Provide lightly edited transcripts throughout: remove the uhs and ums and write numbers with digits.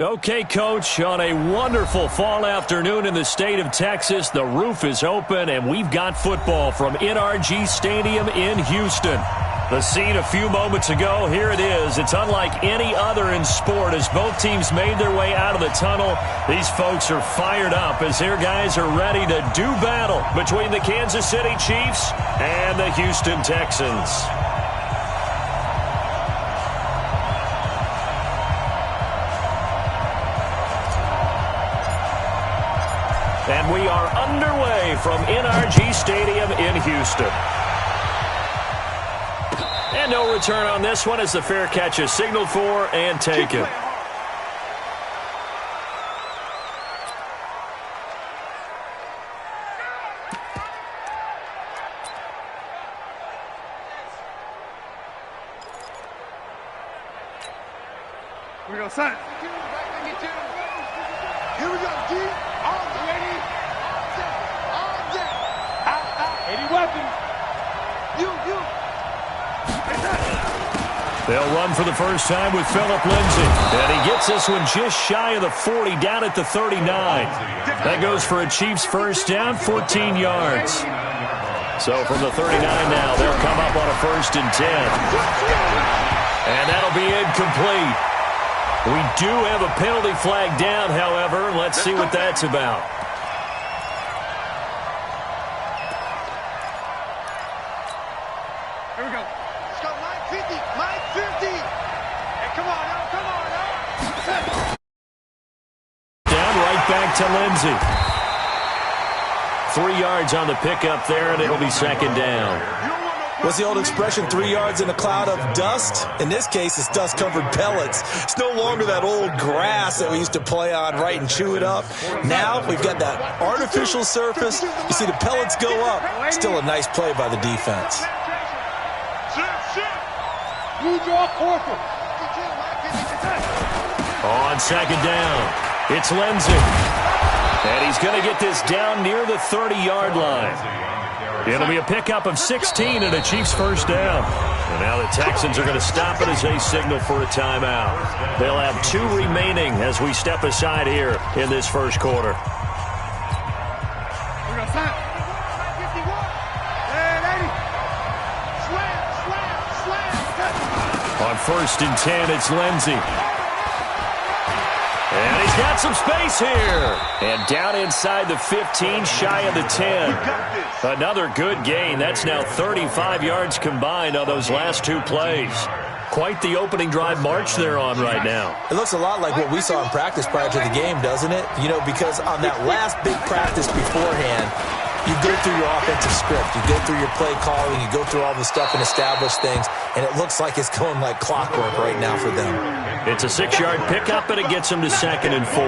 Okay, Coach, on a wonderful fall afternoon in the state of Texas, the roof is open, and we've got football from NRG Stadium in Houston. The scene a few moments ago, here it is. It's unlike any other in sport as both teams made their way out of the tunnel. These folks are fired up as their guys are ready to do battle between the Kansas City Chiefs and the Houston Texans. And we are underway from NRG Stadium in Houston. And no return on this one as the fair catch is signaled for and taken. Here we go, son. Here we go, D. All ready. All day. Out. Any weapons. You. They'll run for the first time with Phillip Lindsay. And he gets this one just shy of the 40, down at the 39. That goes for a Chiefs first down, 14 yards. So from the 39 now, they'll come up on a 1st and 10. And that'll be incomplete. We do have a penalty flag down, however. Let's see what that's about. Here we go. Let's go, Mike 50. Hey, come on now. Down right back to Lindsay. 3 yards on the pickup there, and it'll be 2nd down. What's the old expression, 3 yards in a cloud of dust? In this case, it's dust-covered pellets. It's no longer that old grass that we used to play on, right, and chew it up. Now we've got that artificial surface. You see the pellets go up. Still a nice play by the defense. On 2nd down, it's Lindsay. And he's going to get this down near the 30-yard line. It'll be a pickup of 16 and a Chiefs first down. And now the Texans are going to stop it as they signal for a timeout. They'll have 2 remaining as we step aside here in this first quarter. On 1st and 10, it's Lindsay. And he's got some space here. And down inside the 15, shy of the 10. Another good gain. That's now 35 yards combined on those last 2 plays. Quite the opening drive march they're on right now. It looks a lot like what we saw in practice prior to the game, doesn't it? You know, because on that last big practice beforehand, you go through your offensive script. You go through your play calling. You go through all the stuff and establish things. And it looks like it's going like clockwork right now for them. It's a 6-yard pickup, and it gets them to 2nd and 4.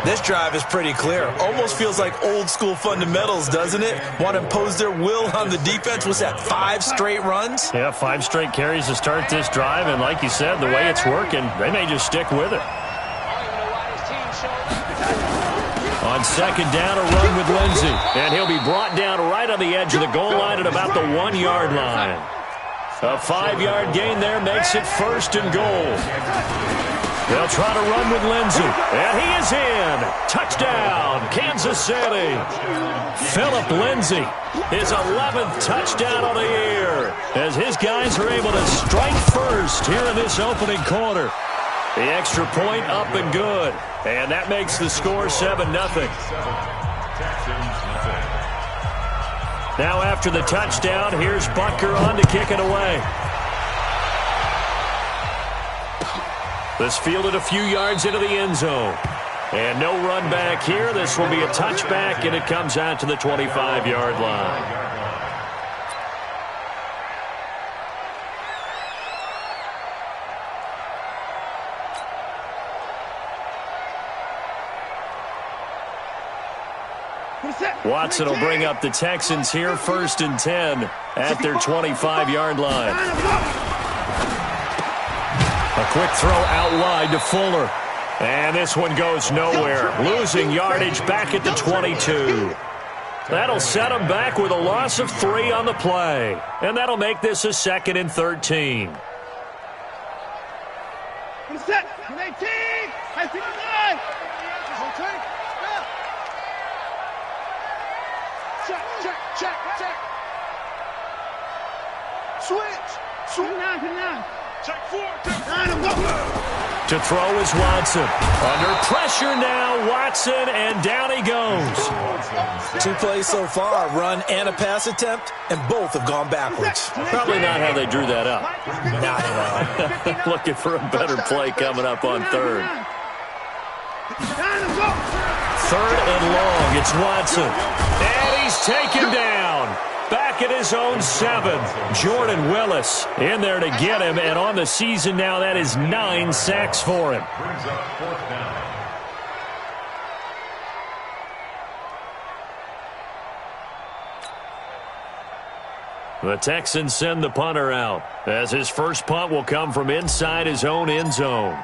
This drive is pretty clear. Almost feels like old-school fundamentals, doesn't it? Want to impose their will on the defense. Was that 5 straight runs? Yeah, 5 straight carries to start this drive. And like you said, the way it's working, they may just stick with it. On 2nd down, a run with Lindsay. And he'll be brought down right on the edge of the goal line at about the 1-yard line. A 5-yard gain there makes it 1st and goal. They'll try to run with Lindsay. And he is in. Touchdown, Kansas City. Phillip Lindsay, his 11th touchdown of the year, as his guys are able to strike first here in this opening quarter. The extra point up and good. And that makes the score 7-0. Now after the touchdown, here's Butker on to kick it away. This fielded a few yards into the end zone. And no run back here. This will be a touchback, and it comes out to the 25-yard line. Watson will bring up the Texans here, 1st and 10 at their 25-yard line. A quick throw out wide to Fuller. And this one goes nowhere. Losing yardage back at the 22. That'll set them back with a loss of 3 on the play. And that'll make this a 2nd and 13. Set. 18. High 69. Check. Switch. 9. Check 4. 9. Go. To throw is Watson. Under pressure now, Watson, and down he goes. 2 plays so far, a run and a pass attempt, and both have gone backwards. Probably not how they drew that up. Not at all. Looking for a better play coming up on third. Third and long, it's Watson. And he's taken down. Back at his own 7. Jordan Willis in there to get him, and on the season now, that is 9 sacks for him. The Texans send the punter out, as his first punt will come from inside his own end zone.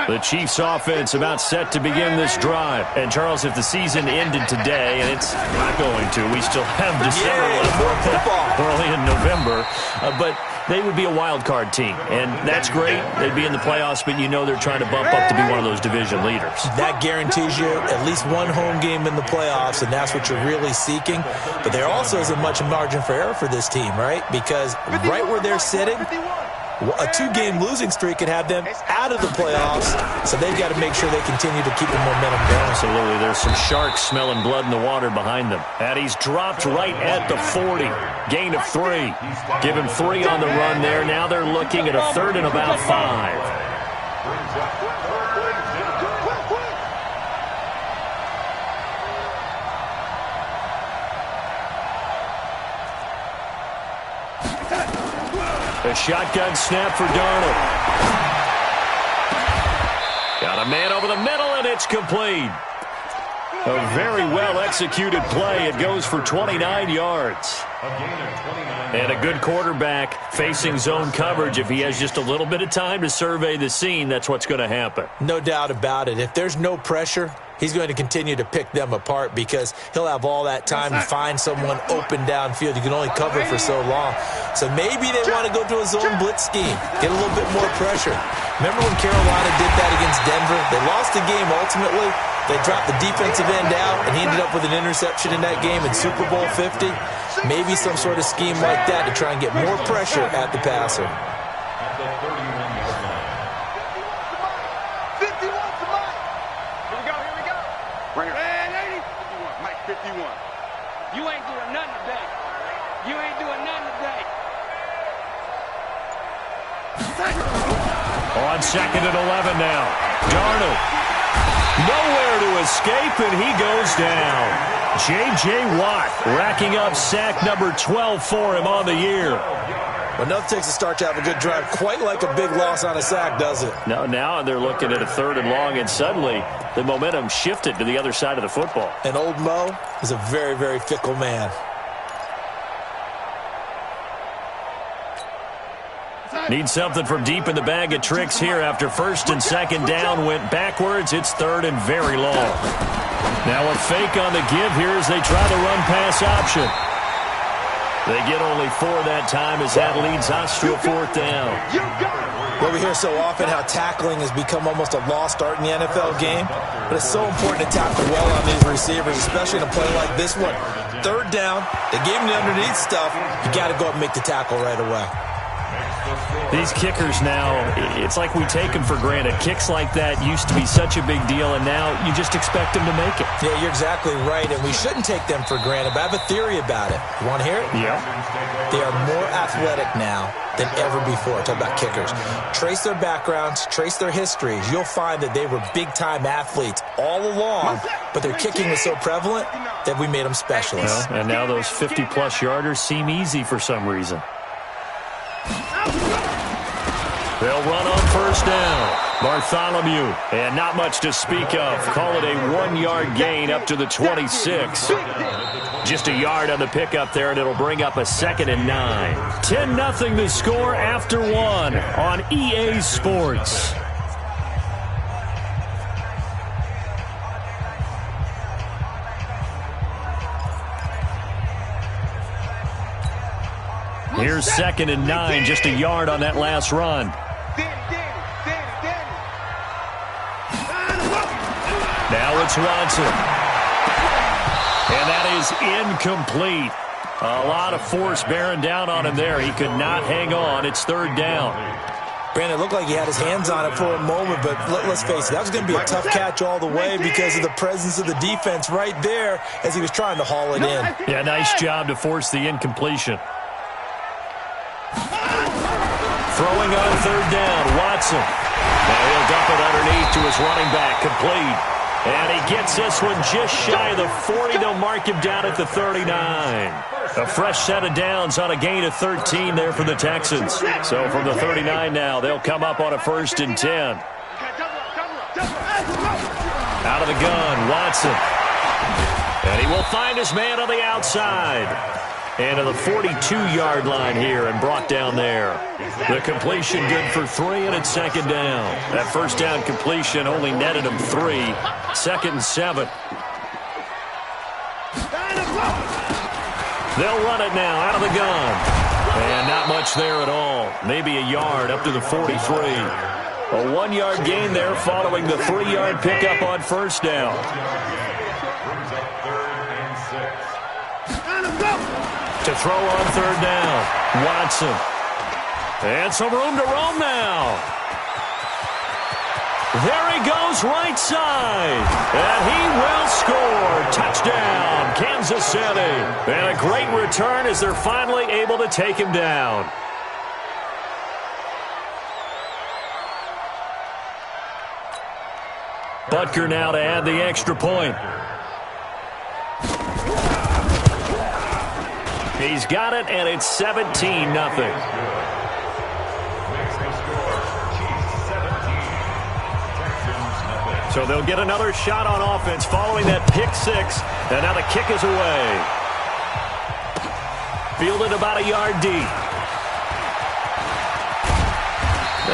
The Chiefs offense about set to begin this drive. And Charles, if the season ended today, and it's not going to, we still have December left, early in November, but they would be a wild card team, and that's great. They'd be in the playoffs, but you know they're trying to bump up to be one of those division leaders. That guarantees you at least one home game in the playoffs, and that's what you're really seeking. But there also isn't much margin for error for this team, right? Because right where they're sitting, a 2-game losing streak could have them out of the playoffs, so they've got to make sure they continue to keep the momentum going. Absolutely. There's some sharks smelling blood in the water behind them. And he's dropped right at the 40. Gain of 3. Give him 3 on the run there. Now they're looking at a third and about 5. A shotgun snap for Darnold. Got a man over the middle, and it's complete. A very well-executed play. It goes for 29 yards. And a good quarterback facing zone coverage. If he has just a little bit of time to survey the scene, that's what's going to happen. No doubt about it. If there's no pressure, he's going to continue to pick them apart because he'll have all that time to find someone open downfield. You can only cover for so long. So maybe they want to go to a zone blitz scheme, get a little bit more pressure. Remember when Carolina did that against Denver? They lost the game ultimately. They dropped the defensive end out, and he ended up with an interception in that game in Super Bowl 50. Maybe some sort of scheme like that to try and get more pressure at the passer. Right here. 51. Mike 51. You ain't doing nothing today. You ain't doing nothing today. On 2nd and 11 now. Darnold. Nowhere to escape, and he goes down. J.J. Watt racking up sack number 12 for him on the year. Well, nothing takes a start to have a good drive quite like a big loss on a sack, does it? No, now they're looking at a 3rd and long, and suddenly the momentum shifted to the other side of the football. And old Mo is a very, very fickle man. Need something from deep in the bag of tricks here after 1st and 2nd down went backwards. It's 3rd and very long. Now a fake on the give here as they try the run-pass option. They get only 4 that time as that leads us to a 4th down. Well, we hear so often how tackling has become almost a lost art in the NFL game, but it's so important to tackle well on these receivers, especially in a play like this one. 3rd down, they gave him the underneath stuff. You got to go up and make the tackle right away. These kickers now, it's like we take them for granted. Kicks like that used to be such a big deal, and now you just expect them to make it. Yeah, you're exactly right, and we shouldn't take them for granted, but I have a theory about it. You want to hear it? Yeah. They are more athletic now than ever before. Talk about kickers. Trace their backgrounds, trace their histories. You'll find that they were big-time athletes all along, but their kicking was so prevalent that we made them specialists. Well, and now those 50-plus yarders seem easy for some reason. They'll run on 1st down. Bartholomew, and not much to speak of. Call it a 1-yard gain up to the 26. Just a yard on the pickup there, and it'll bring up a 2nd and 9. 10-0 the score after 1 on EA Sports. Here's 2nd and 9, just a yard on that last run. Now it's Watson. And that is incomplete. A lot of force bearing down on him there. He could not hang on. It's 3rd down. Brandon, it looked like he had his hands on it for a moment, but let's face it, that was going to be a tough catch all the way because of the presence of the defense right there as he was trying to haul it in. Yeah, nice job to force the incompletion. Throwing on 3rd down, Watson. Now he'll dump it underneath to his running back, complete. And he gets this one just shy of the 40. They'll mark him down at the 39. A fresh set of downs on a gain of 13 there for the Texans. So from the 39 now, they'll come up on a 1st and 10. Out of the gun, Watson. And he will find his man on the outside. And to the 42-yard line here and brought down there. The completion good for 3, and it's 2nd down. That 1st down completion only netted him 3. 2nd and 7. They'll run it now out of the gun. And not much there at all. Maybe a yard up to the 43. A 1-yard gain there following the 3-yard pickup on 1st down. To throw on 3rd down, Watson. And some room to roam now. There he goes right side. And he will score. Touchdown, Kansas City. And a great return as they're finally able to take him down. Butker now to add the extra point. He's got it, and it's 17-0. So they'll get another shot on offense following that pick 6, and now the kick is away. Fielded about a yard deep.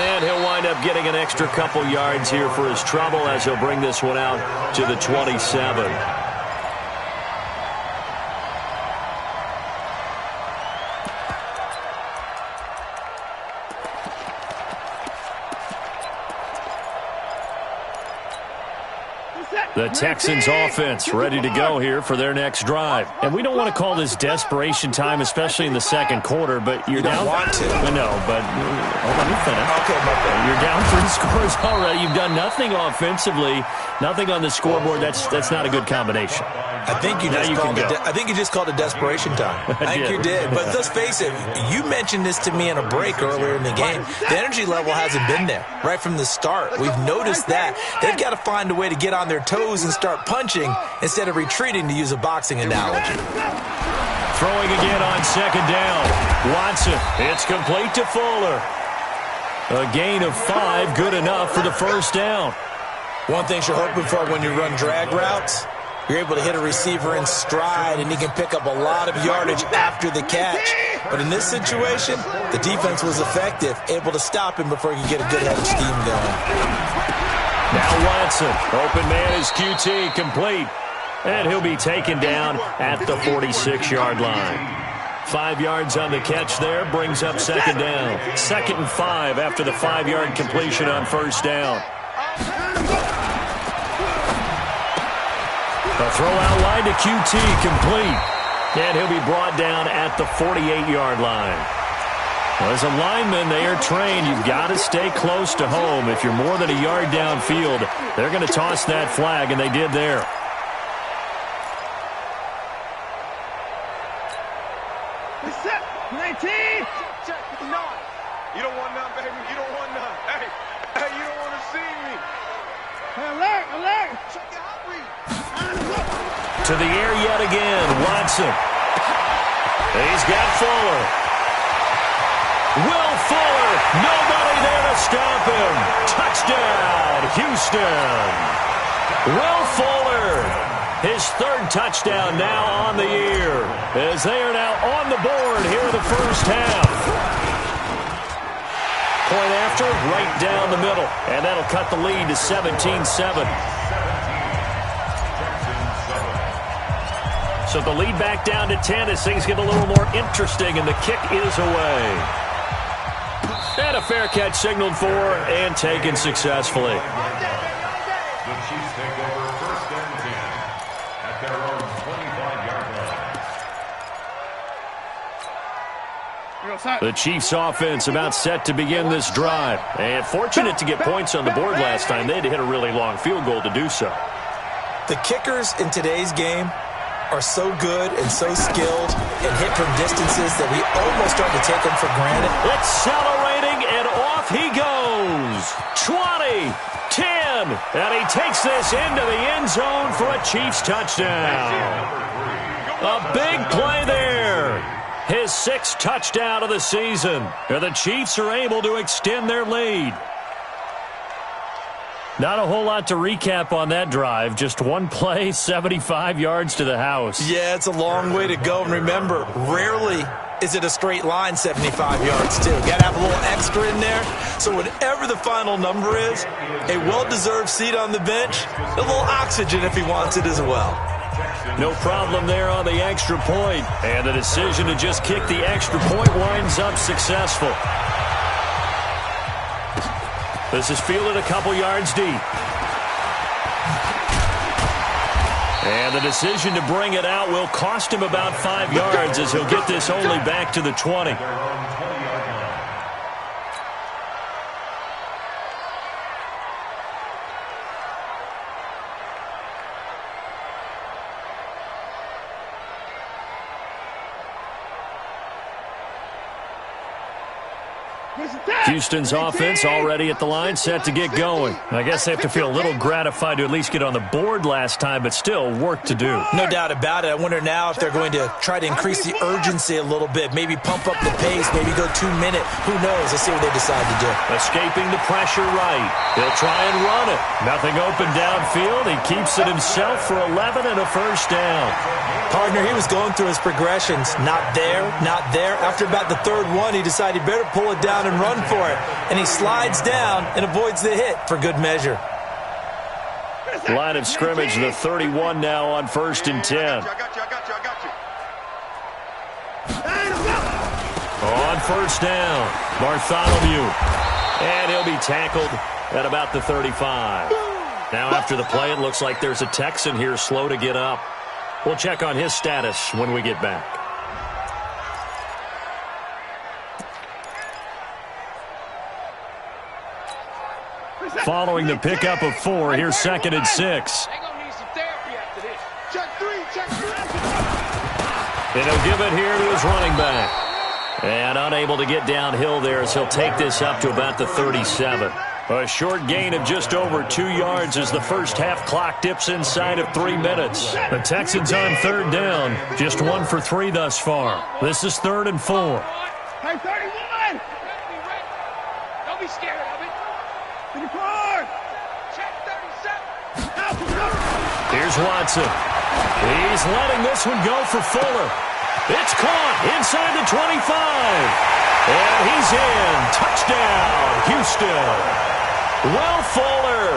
And he'll wind up getting an extra couple yards here for his trouble as he'll bring this one out to the 27. The Texans offense ready to go here for their next drive. And we don't want to call this desperation time, especially in the 2nd quarter, but you're down. Want to. No, but hold on, let me finish. Okay, my bad. You're down 3 scores already. You've done nothing offensively, nothing on the scoreboard. That's not a good combination. I think you just called it desperation time. I think you did. But let's face it, you mentioned this to me in a break earlier in the game. The energy level hasn't been there right from the start. We've noticed that. They've got to find a way to get on their toes and start punching instead of retreating, to use a boxing analogy. Throwing again on 2nd down. Watson. It's complete to Fuller. A gain of 5, good enough for the 1st down. One thing you're hoping for when you run drag routes, you're able to hit a receiver in stride, and he can pick up a lot of yardage after the catch. But in this situation, the defense was effective, able to stop him before he could get a good head of steam going. Now Watson. Open man is QT, complete. And he'll be taken down at the 46-yard line. 5 yards on the catch there, brings up 2nd down. 2nd and 5 after the 5-yard completion on 1st down. A throw out line to QT, complete. And he'll be brought down at the 48-yard line. Well, as a lineman, they are trained. You've got to stay close to home. If you're more than a yard downfield, they're going to toss that flag, and they did there. Set 19. Check. You don't want none, baby. You don't want none. Hey, you don't want to see me. Alert. Check your hot read. To the air yet again, Watson. He's got Fuller. Will Fuller, nobody there to stop him. Touchdown, Houston. Will Fuller His third touchdown now on the year, as they are now on the board here in the first half. Point after, right down the middle, and that'll cut the lead to 17-7. So the lead back down to 10 as things get a little more interesting, and the kick is away. And a fair catch signaled for and taken successfully. The Chiefs take over first and 10 at their own 25-yard line. The Chiefs offense about set to begin this drive. And fortunate to get points on the board last time. They had to hit a really long field goal to do so. The kickers in today's game are so good and so skilled and hit from distances that we almost start to take them for granted. Accelerating, and off he goes. 20, 10, and he takes this into the end zone for a Chiefs touchdown. A big play there. His sixth touchdown of the season. And the Chiefs are able to extend their lead. Not a whole lot to recap on that drive. Just one play, 75 yards to the house. Yeah, it's a long way to go. And remember, rarely is it a straight line 75 yards, too. Got to have a little extra in there. So whatever the final number is, a well-deserved seat on the bench, a little oxygen if he wants it as well. No problem there on the extra point. And the decision to just kick the extra point winds up successful. This is fielded a couple yards deep. And the decision to bring it out will cost him about 5 yards as he'll get this only back to the 20. Houston's offense already at the line, set to get going. I guess they have to feel a little gratified to at least get on the board last time, but still work to do. No doubt about it. I wonder now if they're going to try to increase the urgency a little bit, maybe pump up the pace, maybe go 2 minute. Who knows? Let's see what they decide to do. Escaping the pressure right. He'll try and run it. Nothing open downfield. He keeps it himself for 11 and a first down. Partner, he was going through his progressions. Not there, not there. After about the third one, he decided he better pull it down and run for it. And he slides down and avoids the hit for good measure. Line of scrimmage, the 31 now on first and 10. I got you. On first down, Bartholomew. And he'll be tackled at about the 35. Now after the play, it looks like there's a Texan here slow to get up. We'll check on his status when we get back. Following the pickup of 4, here's 2nd and 6. And he'll give it here to his running back. And unable to get downhill there as he'll take this up to about the 37. A short gain of just over 2 yards as the first half clock dips inside of 3 minutes. The Texans on third down, just 1 for 3 thus far. This is 3rd and 4. Hey, 31! Don't be scared of it. 34! Check 37! Here's Watson. He's letting this one go for Fuller. It's caught inside the 25. And he's in. Touchdown, Houston. Will Fuller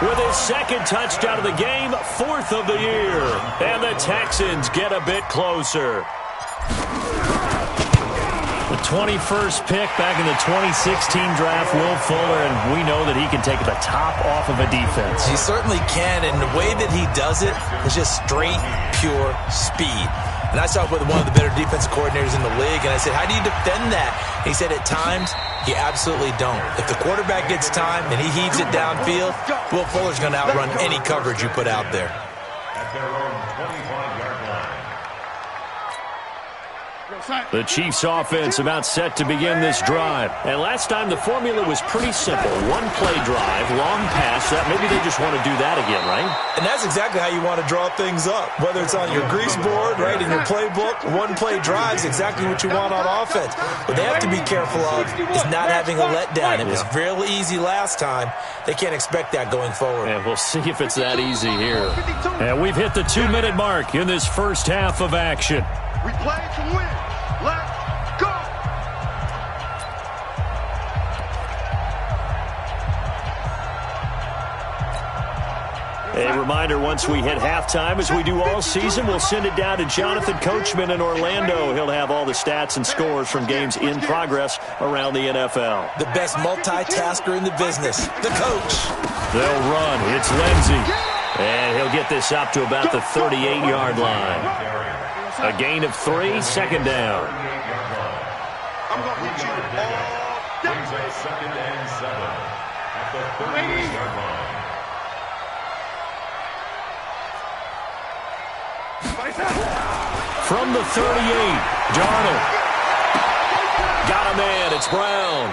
with his 2nd touchdown of the game, 4th of the year. And the Texans get a bit closer. The 21st pick back in the 2016 draft, Will Fuller, and we know that he can take the top off of a defense. He certainly can, and the way that he does it is just straight, pure speed. And I talked with one of the better defensive coordinators in the league, and I said, how do you defend that? And he said, at times, you absolutely don't. If the quarterback gets time and he heaves it downfield, Will Fuller's going to outrun any coverage you put out there. At their own 25-yard line. The Chiefs offense about set to begin this drive. And last time the formula was pretty simple. One play drive, long pass. Maybe they just want to do that again, right? And that's exactly how you want to draw things up. Whether it's on your grease board, right, in your playbook, one play drive is exactly what you want on offense. What they have to be careful of is not having a letdown. It was real easy last time. They can't expect that going forward. And we'll see if it's that easy here. And we've hit the 2-minute mark in this first half of action. We play to win. Let's go. A reminder, once we hit halftime, as we do all season, we'll send it down to Jonathan Coachman in Orlando. He'll have all the stats and scores from games in progress around the NFL. The best multitasker in the business, the coach. They'll run. It's Lindsey. And he'll get this up to about the 38-yard line. A gain of 3, second down. I'm going to hit you all day. Brings up 2nd and 7 at the 38-yard line. From the 38, Darnold. Got a man. It's Brown.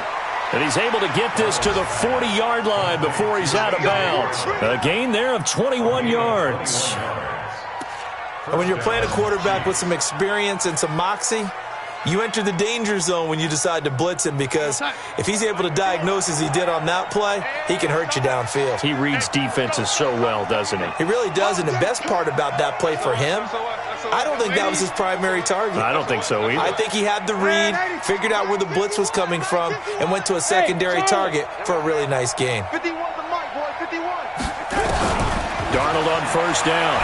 And he's able to get this to the 40-yard line before he's out of bounds. A gain there of 21 yards. And when you're playing a quarterback with some experience and some moxie, you enter the danger zone when you decide to blitz him, because if he's able to diagnose as he did on that play, he can hurt you downfield. He reads defenses so well, doesn't he? He really does, and the best part about that play for him, I don't think that was his primary target. I don't think so either. I think he had the read, figured out where the blitz was coming from, and went to a secondary target for a really nice gain. 51 the mic, boy, 51. Darnold on first down.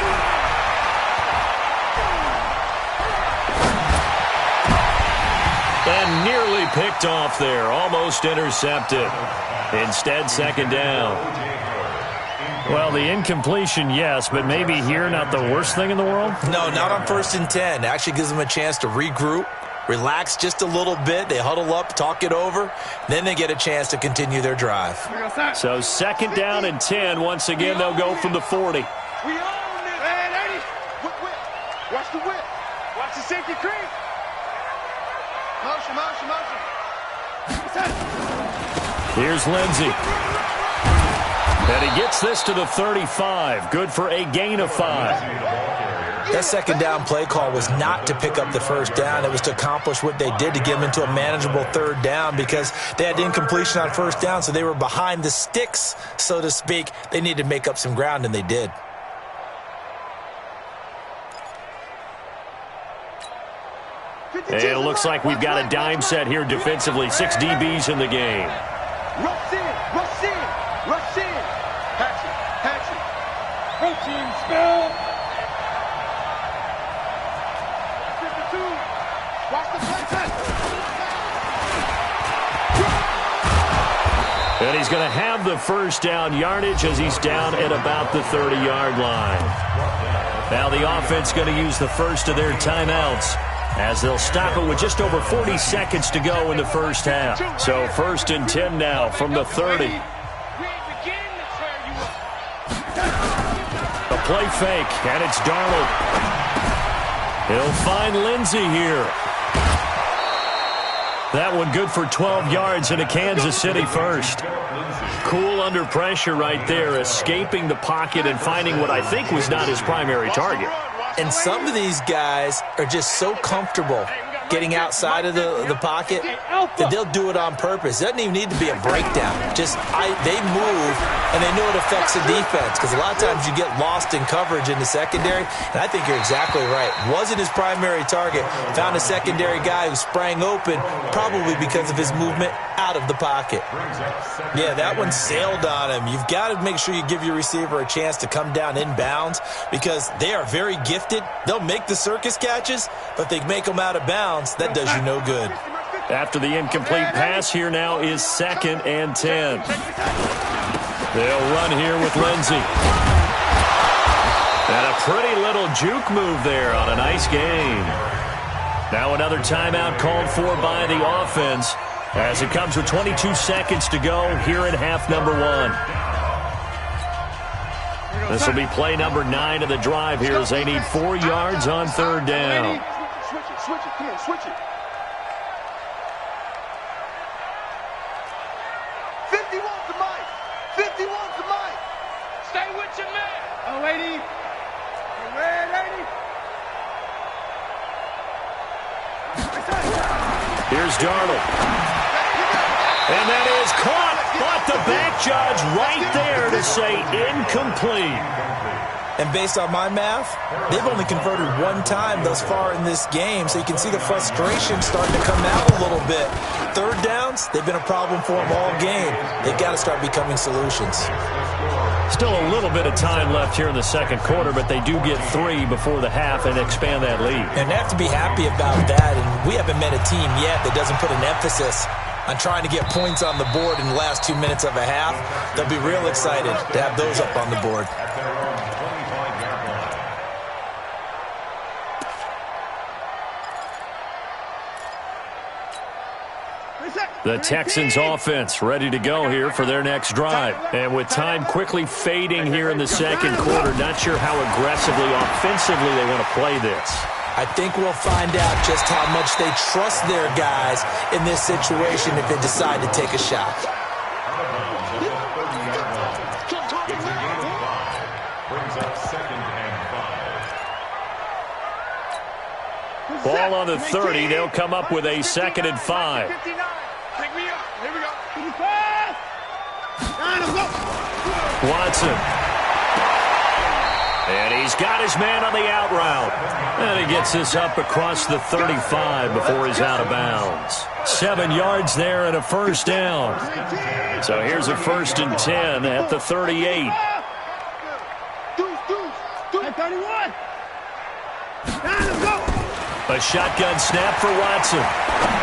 And nearly picked off there. Almost intercepted. Instead, second down. Well, the incompletion, yes, but maybe here not the worst thing in the world? No, not on 1st and 10. Actually gives them a chance to regroup, relax just a little bit. They huddle up, talk it over. Then they get a chance to continue their drive. So second down and 10. Once again, they'll go from the 40. We own it. Man, Eddie. Whip. Watch the whip. Watch the safety creep. Motion. Here's Lindsey. And he gets this to the 35. Good for a gain of 5. That second down play call was not to pick up the first down. It was to accomplish what they did, to get them into a manageable third down, because they had incompletion on first down, so they were behind the sticks, so to speak. They needed to make up some ground, and they did. And it looks like we've got a dime set here defensively. 6 DBs in the game. Rush in. Hatch it. Routine spell. 52. Watch the play. And he's going to have the first down yardage as he's down at about the 30-yard line. Now the offense going to use the first of their timeouts, as they'll stop it with just over 40 seconds to go in the first half. So 1st and 10 now from the 30. A play fake, and it's Darnold. He'll find Lindsey here. That one good for 12 yards and a Kansas City first. Cool under pressure right there, escaping the pocket and finding what I think was not his primary target. And some of these guys are just so comfortable getting outside of the pocket that they'll do it on purpose. It doesn't even need to be a breakdown. They move, and they know it affects the defense, because a lot of times you get lost in coverage in the secondary, and I think you're exactly right. Wasn't his primary target. Found a secondary guy who sprang open, probably because of his movement out of the pocket. Yeah, that one sailed on him. You've got to make sure you give your receiver a chance to come down inbounds, because they are very gifted. They'll make the circus catches, but they make them out of bounds. That does you no good. After the incomplete pass, here now is 2nd and 10. They'll run here with Lindsey. And a pretty little juke move there on a nice gain. Now another timeout called for by the offense, as it comes with 22 seconds to go here in half number 1. This will be play number 9 of the drive here, as they need 4 yards on 3rd down. switch it. Come on, switch it. 50 wants the mic. 50 wants the mic. Stay with your man. Oh, lady. Red, lady. Here's Darnold. And that is caught, but the back judge right there to say incomplete. And based on my math, they've only converted one time thus far in this game, so you can see the frustration starting to come out a little bit. Third downs, they've been a problem for them all game. They've got to start becoming solutions. Still a little bit of time left here in the second quarter, but they do get 3 before the half and expand that lead. And they have to be happy about that, and we haven't met a team yet that doesn't put an emphasis on trying to get points on the board in the last 2 minutes of a half. They'll be real excited to have those up on the board. The Texans offense ready to go here for their next drive. And with time quickly fading here in the second quarter, not sure how aggressively, offensively they want to play this. I think we'll find out just how much they trust their guys in this situation if they decide to take a shot. Ball on the 30. They'll come up with a 2nd and 5. Pick me up. Here we go. Watson. And he's got his man on the out route. And he gets this up across the 35 before he's out of bounds. 7 yards there and a first down. So here's a 1st and 10 at the 38. 31. A shotgun snap for Watson.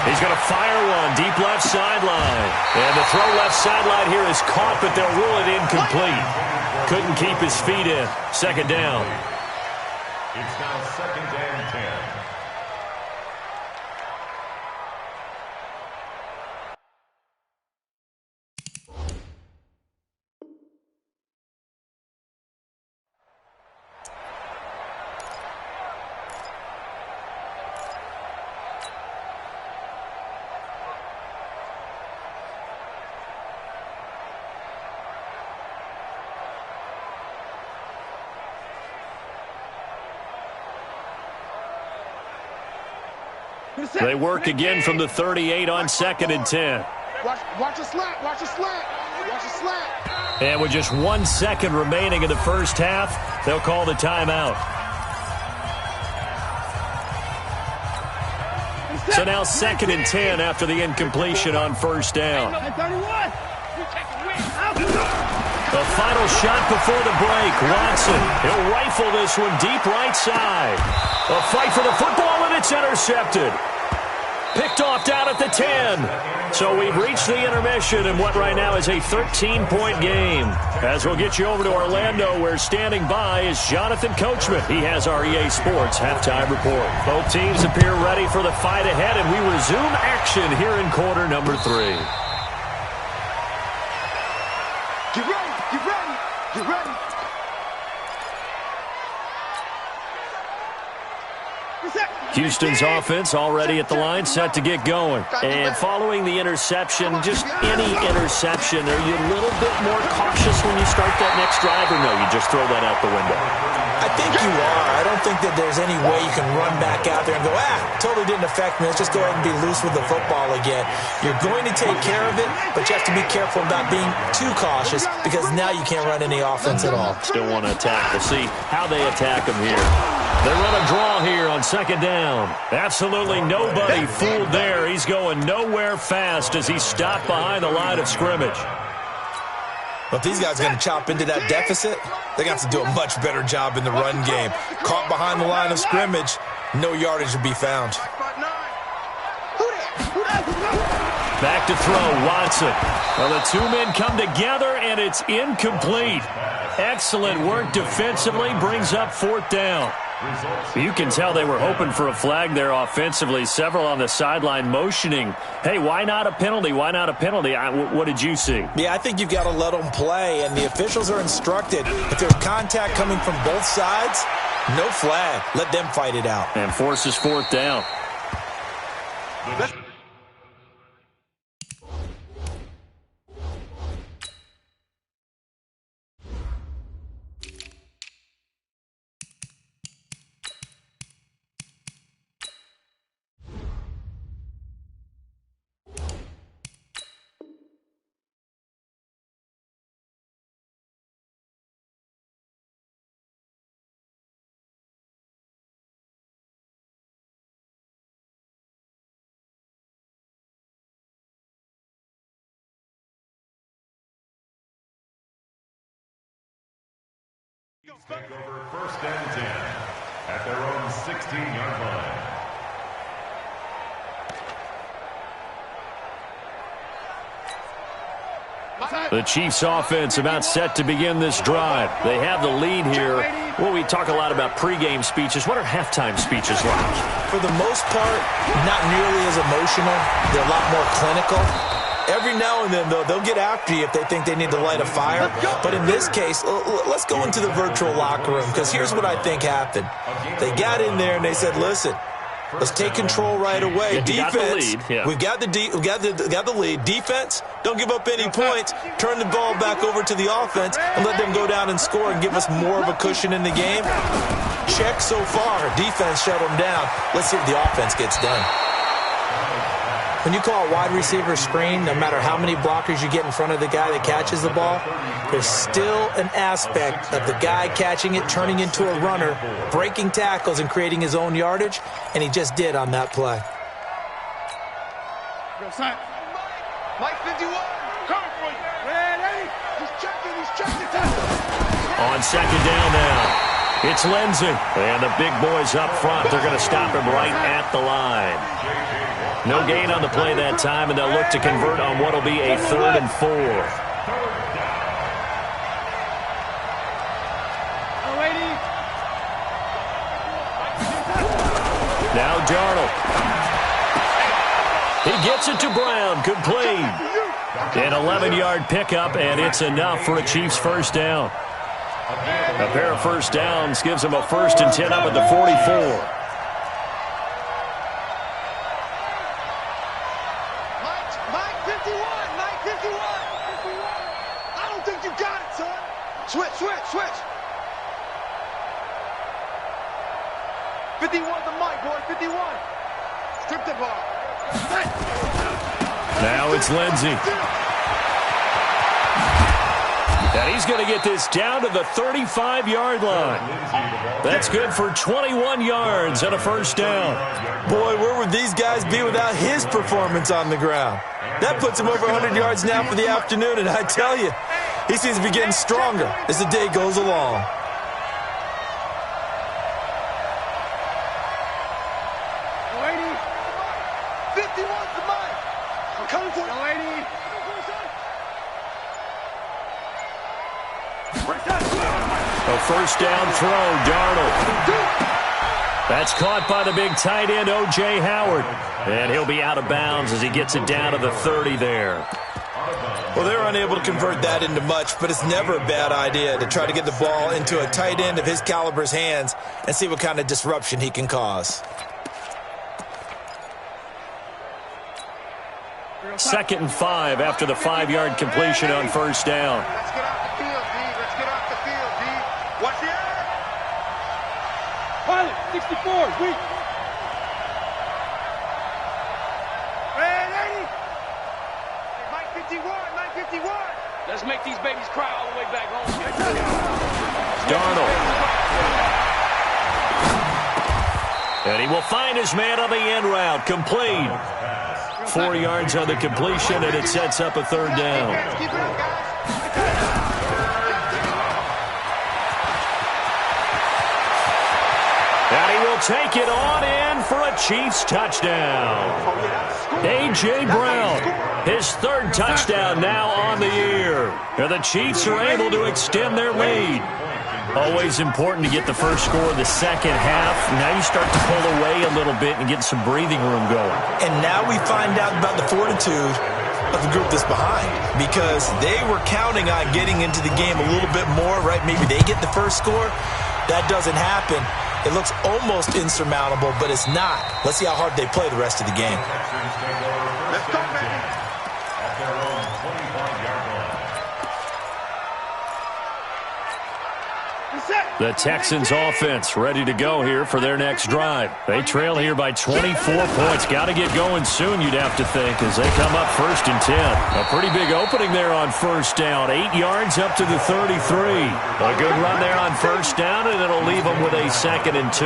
He's going to fire one deep left sideline. And the throw left sideline here is caught, but they'll rule it incomplete. Couldn't keep his feet in. 2nd down. It's now 2nd and 10. They work again from the 38 on 2nd and 10. Watch a slant. Watch a slant. Watch a slant. And with just 1 second remaining in the first half, they'll call the timeout. So now 2nd and 10 after the incompletion on 1st down. The final shot before the break. Watson, he'll rifle this one deep right side. A fight for the football, and it's intercepted. Picked off down at the 10. So we've reached the intermission in what right now is a 13-point game. As we'll get you over to Orlando, where standing by is Jonathan Coachman. He has our EA Sports halftime report. Both teams appear ready for the fight ahead, and we resume action here in quarter number 3. Get ready. Get ready. Get ready. Houston's offense already at the line, set to get going. And following the interception, just any interception, are you a little bit more cautious when you start that next drive, or no, you just throw that out the window? I think you are. I don't think that there's any way you can run back out there and go, totally didn't affect me. Let's just go ahead and be loose with the football again. You're going to take care of it, but you have to be careful about being too cautious because now you can't run any offense at all. Still want to attack. We'll see how they attack them here. They run a draw here on 2nd down. Absolutely nobody fooled there. He's going nowhere fast as he's stopped behind the line of scrimmage. Well, if these guys are going to chop into that deficit, they're going to have to do a much better job in the run game. Caught behind the line of scrimmage, no yardage to be found. Back to throw, Watson. Well, the 2 men come together, and it's incomplete. Excellent work defensively, brings up 4th down. You can tell they were hoping for a flag there offensively. Several on the sideline motioning, hey, why not a penalty? Why not a penalty? What did you see? Yeah, I think you've got to let them play, and the officials are instructed. If there's contact coming from both sides, no flag. Let them fight it out. And forces 4th down. Take over 1st and 10 at their own 16-yard line. The Chiefs offense about set to begin this drive. They have the lead here. Well, we talk a lot about pregame speeches. What are halftime speeches like? For the most part, not nearly as emotional. They're a lot more clinical. Every now and then, though, they'll get after you if they think they need to light a fire. But in this case, let's go into the virtual locker room, because here's what I think happened. They got in there and they said, listen, let's take control right away. Defense, we've got the lead. Defense, don't give up any points. Turn the ball back over to the offense and let them go down and score and give us more of a cushion in the game. Check so far. Defense shut them down. Let's see if the offense gets done. When you call a wide receiver screen, no matter how many blockers you get in front of the guy that catches the ball, there's still an aspect of the guy catching it, turning into a runner, breaking tackles and creating his own yardage, and he just did on that play. Mike 51. Coming for you. Ready? He's checking. On 2nd down now, it's Lindsey. And the big boys up front, they're going to stop him right at the line. No gain on the play that time, and they'll look to convert on what will be a 3rd and 4. Now Darnold. He gets it to Brown. Complete. An 11-yard pickup, and it's enough for a Chiefs 1st down. A pair of 1st downs gives them a 1st and 10 up at the 44. Switch. 51 the mic, boy. 51. Strip the ball. Now it's Lindsey. And he's going to get this down to the 35-yard line. That's good for 21 yards and a 1st down. Boy, where would these guys be without his performance on the ground? That puts him over 100 yards now for the afternoon, and I tell you, he seems to be getting stronger as the day goes along. Lady, 51's the mic. I'm coming for you, lady. A 1st down throw, Darnold. That's caught by the big tight end, O.J. Howard. And he'll be out of bounds as he gets it down to the 30 there. Well, they're unable to convert that into much, but it's never a bad idea to try to get the ball into a tight end of his caliber's hands and see what kind of disruption he can cause. 2nd and 5 after the 5-yard completion on 1st down. Let's get off the field, D. Let's get off the field, D. Watch the air. Pilot, 64, weak. Ready? Mike 51. Let's make these babies cry all the way back home. Darnold. And he will find his man on the end route. Complete. 4 yards on the completion, and it sets up a 3rd down. And he will take it on in for a Chiefs touchdown. A.J. Brown, his 3rd touchdown now on the year. And the Chiefs are able to extend their lead. Always important to get the first score of the second half. Now you start to pull away a little bit and get some breathing room going. And now we find out about the fortitude of the group that's behind, because they were counting on getting into the game a little bit more, right? Maybe they get the first score. That doesn't happen. It looks almost insurmountable, but it's not. Let's see how hard they play the rest of the game. Let's go, baby. At their own 25-yard line. The Texans offense ready to go here for their next drive. They trail here by 24 points. Got to get going soon, you'd have to think, as they come up 1st and 10. A pretty big opening there on 1st down. 8 yards up to the 33. A good run there on 1st down, and it'll leave them with a 2nd and 2.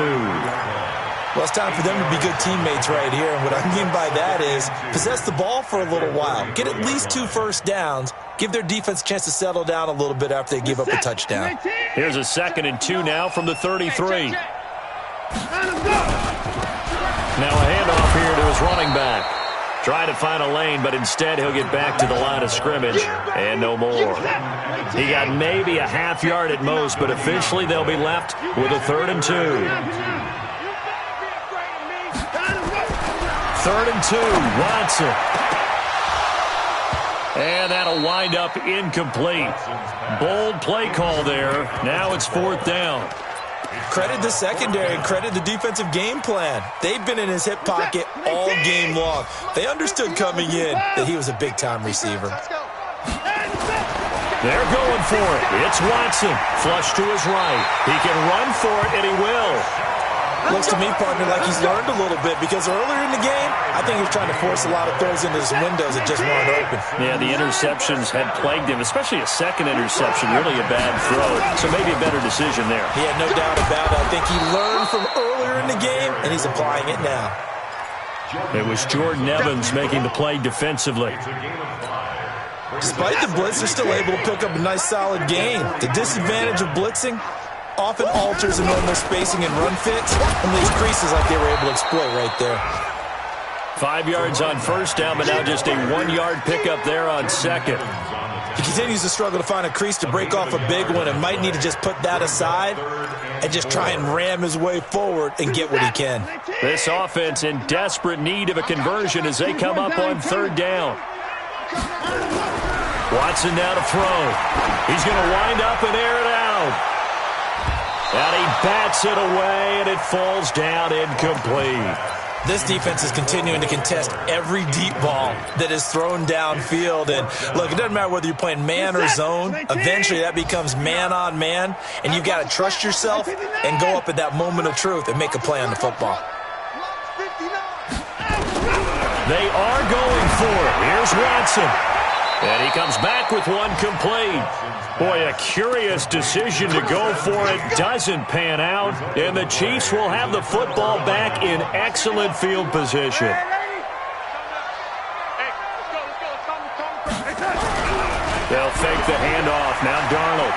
Well, it's time for them to be good teammates right here. And what I mean by that is possess the ball for a little while. Get at least 2 first downs. Give their defense a chance to settle down a little bit after they give up a touchdown. Here's a 2nd and 2 now from the 33. Now a handoff here to his running back. Try to find a lane, but instead he'll get back to the line of scrimmage and no more. He got maybe a half yard at most, but officially they'll be left with a 3rd and 2. 3rd and 2, Watson. And that'll wind up incomplete. Bold play call there. Now it's 4th down. Credit the secondary and credit the defensive game plan. They've been in his hip pocket all game long. They understood coming in that he was a big-time receiver. They're going for it. It's Watson. Flush to his right. He can run for it, and he will. Looks to me, partner, like he's learned a little bit because earlier in the game, I think he was trying to force a lot of throws into his windows that just weren't open. Yeah, the interceptions had plagued him, especially a second interception, really a bad throw. So maybe a better decision there. He had no doubt about it. I think he learned from earlier in the game, and he's applying it now. It was Jordan Evans making the play defensively. Despite the blitz, they're still able to pick up a nice, solid gain. The disadvantage of blitzing often alters the normal spacing and run fits and leaves creases like they were able to exploit right there. 5 yards on 1st down, but now just a 1-yard pickup there on 2nd. He continues to struggle to find a crease to break off a big one and might need to just put that aside and just try and ram his way forward and get what he can. This offense in desperate need of a conversion as they come up on 3rd down. Watson now to throw. He's going to wind up and air it out. And he bats it away, and it falls down incomplete. This defense is continuing to contest every deep ball that is thrown downfield. And, look, it doesn't matter whether you're playing man or zone. Eventually, that becomes man-on-man, and you've got to trust yourself and go up at that moment of truth and make a play on the football. They are going for it. Here's Watson. And he comes back with one complete. Boy, a curious decision to go for it. Doesn't pan out. And the Chiefs will have the football back in excellent field position. They'll fake the handoff. Now Darnold.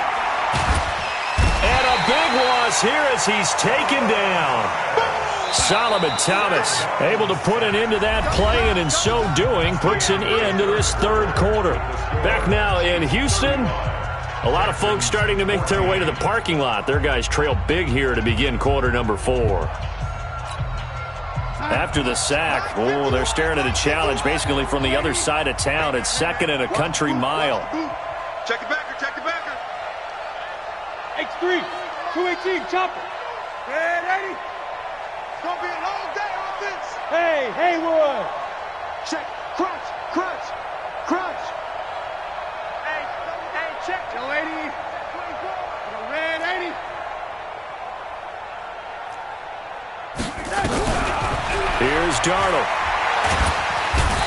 And a big loss here as he's taken down. Solomon Thomas able to put an end to that play, and in so doing puts an end to this 3rd quarter. Back now in Houston, a lot of folks starting to make their way to the parking lot. Their guys trail big here to begin quarter number 4. After the sack, they're staring at a challenge basically from the other side of town. It's 2nd and a country mile. Check it backer, check it backer. X3, 218, chopper. Red 80. It's going to be a long day on offense. Hey, Haywood. Check, crunch, crunch, crunch. Hey, check. The lady. The red 80. Here's Darnold.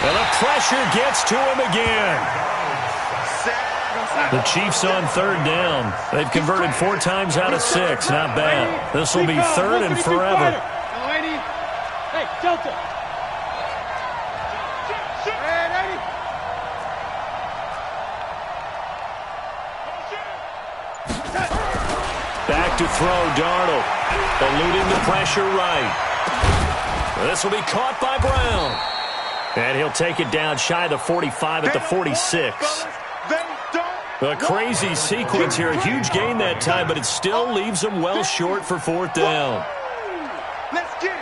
And the pressure gets to him again. The Chiefs on 3rd down. They've converted 4 times out of 6. Not bad. This will be 3rd and forever. Hey, Delta. Back to throw, Darnold. Eluding the pressure right. This will be caught by Brown. And he'll take it down shy of the 45 at the 46. A crazy sequence here. A huge gain that time, but it still leaves them well short for 4th down. Let's get it.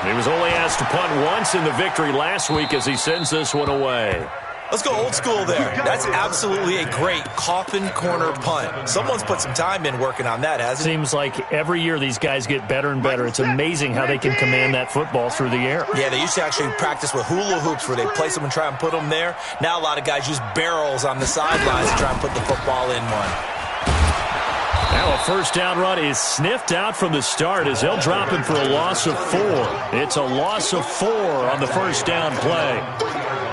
He was only asked to punt once in the victory last week as he sends this one away. Let's go old school there. That's absolutely a great coffin corner punt. Someone's put some time in working on that, hasn't it? Seems like every year these guys get better and better. It's amazing how they can command that football through the air. Yeah, they used to actually practice with hula hoops where they place them and try and put them there. Now a lot of guys use barrels on the sidelines to try and put the football in one. Now a first down run is sniffed out from the start as they'll drop him for a loss of 4. It's a loss of 4 on the first down play.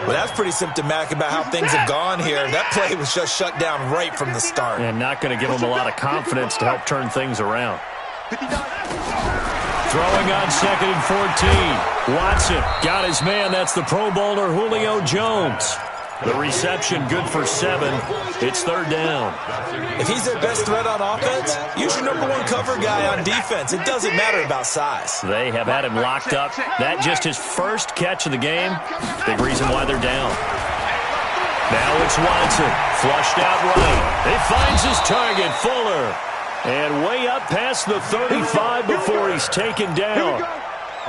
Well, that's pretty symptomatic about how things have gone here. That play was just shut down right from the start. And not going to give them a lot of confidence to help turn things around. Throwing on 2nd and 14. Watson got his man. That's the Pro Bowler Julio Jones. The reception good for 7. It's 3rd down. If he's their best threat on offense, use your number 1 cover guy on defense. It doesn't matter about size. They have had him locked up. That just his first catch of the game. Big reason why they're down. Now it's Watson. Flushed out right. He finds his target, Fuller. And way up past the 35 before he's taken down.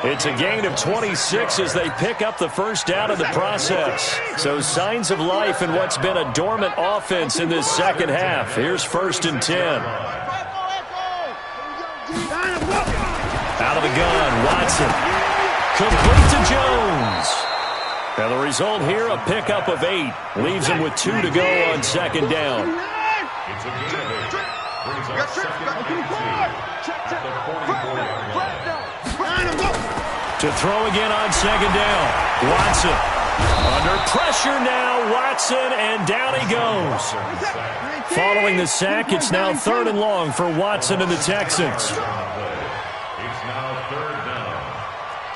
It's a gain of 26 as they pick up the first down in the process. So signs of life in what's been a dormant offense in this second half. Here's 1st and 10. Out of the gun, Watson. Complete to Jones. And the result here, a pickup of 8. Leaves him with 2 to go on 2nd down. It's a gain of 8. Brings up 2nd and 18 at the 44-yard line. To throw again on 2nd down. Watson. Under pressure now, Watson, and down he goes. Following the sack, it's now 3rd and long for Watson and the Texans. It's now 3rd down.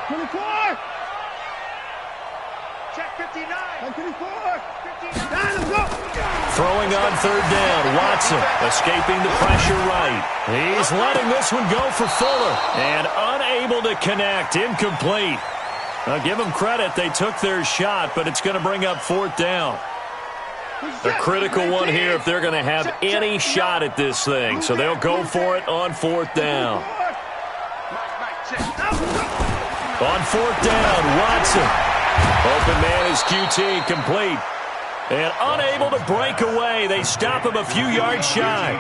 24. Check 59. 24. 59. Throwing on 3rd down, Watson escaping the pressure right. He's letting this one go for Fuller, and unable to connect, incomplete. Now give them credit, they took their shot, but it's going to bring up 4th down. A critical one here if they're going to have any shot at this thing, so they'll go for it on 4th down. On 4th down, Watson. Open man is QT, complete. And unable to break away. They stop him a few yards shy.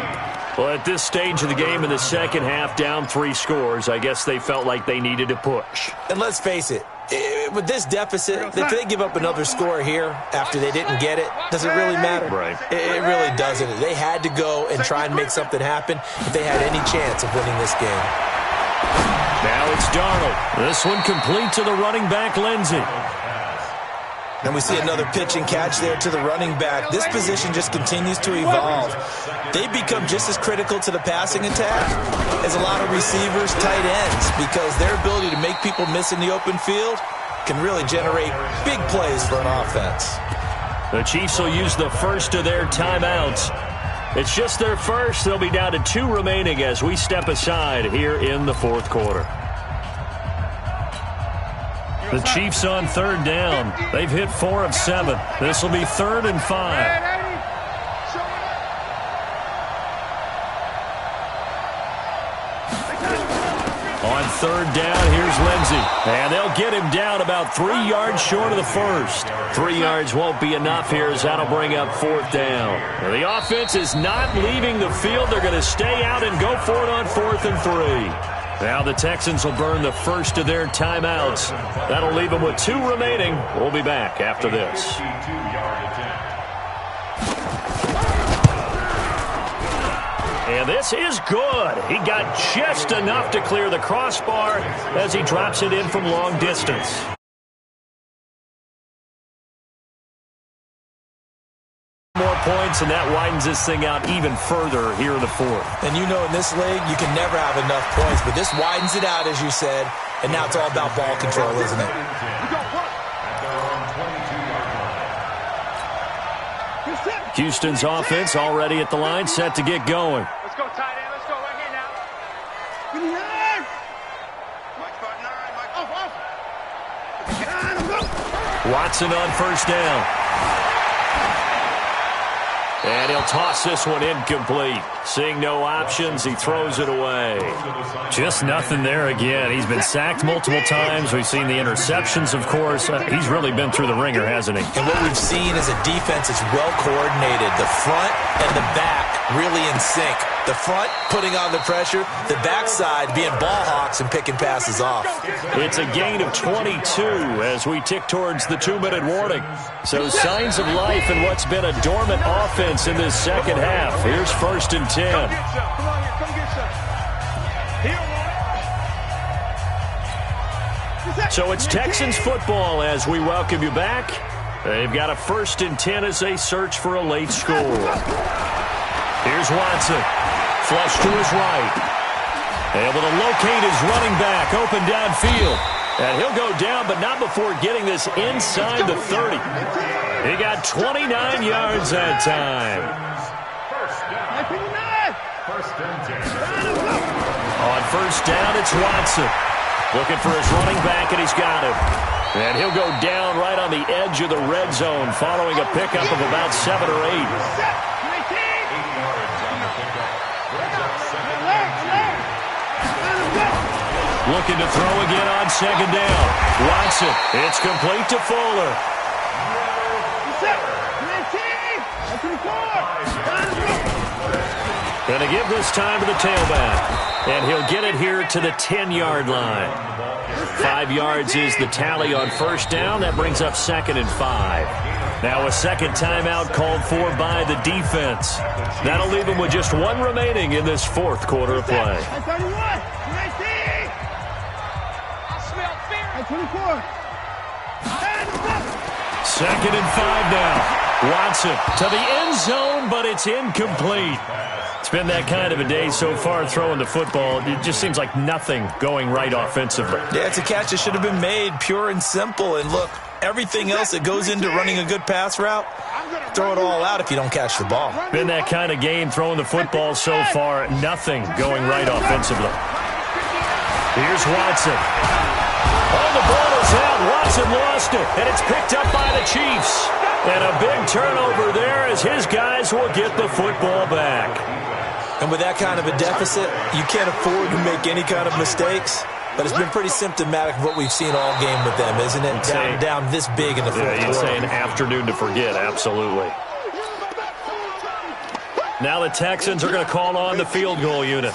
Well, at this stage of the game in the second half, down 3 scores, I guess they felt like they needed to push. And let's face it, with this deficit, if they give up another score here after they didn't get it, does it really matter? Right. It really doesn't. They had to go and try and make something happen if they had any chance of winning this game. Now it's Darnold. This one complete to the running back, Lindsey. And we see another pitch and catch there to the running back. This position just continues to evolve. They become just as critical to the passing attack as a lot of receivers, tight ends, because their ability to make people miss in the open field can really generate big plays for an offense. The Chiefs will use the first of their timeouts. It's just their first. They'll be down to 2 remaining as we step aside here in the 4th quarter. The Chiefs on 3rd down. They've hit 4 of 7. This will be 3rd and 5. On 3rd down, here's Lindsey. And they'll get him down about 3 yards short of the first. 3 yards won't be enough here as that'll bring up 4th down. Now, the offense is not leaving the field. They're going to stay out and go for it on 4th and 3. Now the Texans will burn the first of their timeouts. That'll leave them with 2 remaining. We'll be back after this. And this is good. He got just enough to clear the crossbar as he drops it in from long distance. More points, and that widens this thing out even further here in the 4th. And you know in this league, you can never have enough points, but this widens it out, as you said, and now it's all about ball control, isn't it? Houston's offense already at the line, set to get going. Let's go, tight end. Let's go right here now. Watson on 1st down. And he'll toss this one incomplete. Seeing no options, he throws it away. Just nothing there again. He's been sacked multiple times. We've seen the interceptions, of course. He's really been through the ringer, hasn't he? And what we've seen is a defense that's well coordinated. The front and the back really in sync. The front putting on the pressure, the backside being ball hawks and picking passes off. It's a gain of 22 as we tick towards the 2-minute warning. So signs of life in what's been a dormant offense in this second half. Here's 1st and 10. Come on here, come get some. So it's Texans football as we welcome you back. They've got a 1st and 10 as they search for a late score. Here's Watson. Flush to his right. Able to locate his running back open downfield. And he'll go down, but not before getting this inside the 30. He got 29 yards that time. On 1st down, it's Watson. Looking for his running back, and he's got him. And he'll go down right on the edge of the red zone following a pickup of about 7 or 8. Looking to throw again on 2nd down. Watson, it's complete to Fuller. Going to give this time to the tailback. And he'll get it here to the 10-yard line. 5 yards is the tally on 1st down. That brings up 2nd and 5. Now a second timeout called for by the defense. That'll leave them with just 1 remaining in this 4th quarter of play. 2nd and 5 now. Watson to the end zone, but it's incomplete. It's been that kind of a day so far throwing the football. It just seems like nothing going right offensively. Yeah, it's a catch that should have been made, pure and simple. And look, everything else that goes into running a good pass route, throw it all out if you don't catch the ball. Been that kind of game throwing the football so far. Nothing going right offensively. Here's Watson. Oh, the ball is out. Watson lost it, and it's picked up by the Chiefs. And a big turnover there as his guys will get the football back. And with that kind of a deficit, you can't afford to make any kind of mistakes. But it's been pretty symptomatic of what we've seen all game with them, isn't it? Down this big in the fourth quarter. You'd say an afternoon to forget, absolutely. Now the Texans are going to call on the field goal unit.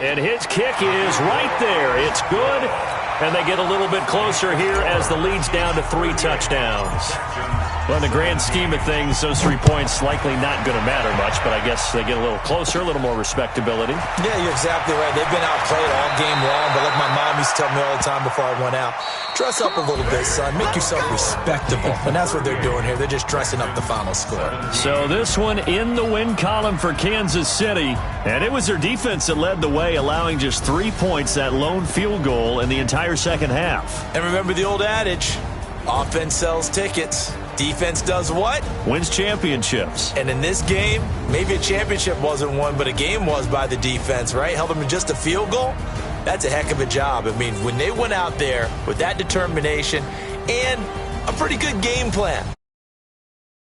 And his kick is right there. It's good. And they get a little bit closer here as the lead's down to 3 touchdowns. Well, in the grand scheme of things, those 3 points likely not going to matter much, but I guess they get a little closer, a little more respectability. Yeah, you're exactly right. They've been outplayed all game long, but like my mom used to tell me all the time before I went out, dress up a little bit, son. Make yourself respectable. And that's what they're doing here. They're just dressing up the final score. So this one in the win column for Kansas City, and it was their defense that led the way, allowing just 3 points, that lone field goal in the entire second half. And remember the old adage, offense sells tickets. Defense does what? Wins championships. And in this game, maybe a championship wasn't won, but a game was by the defense, right? Held them to just a field goal. That's a heck of a job. I mean, when they went out there with that determination and a pretty good game plan.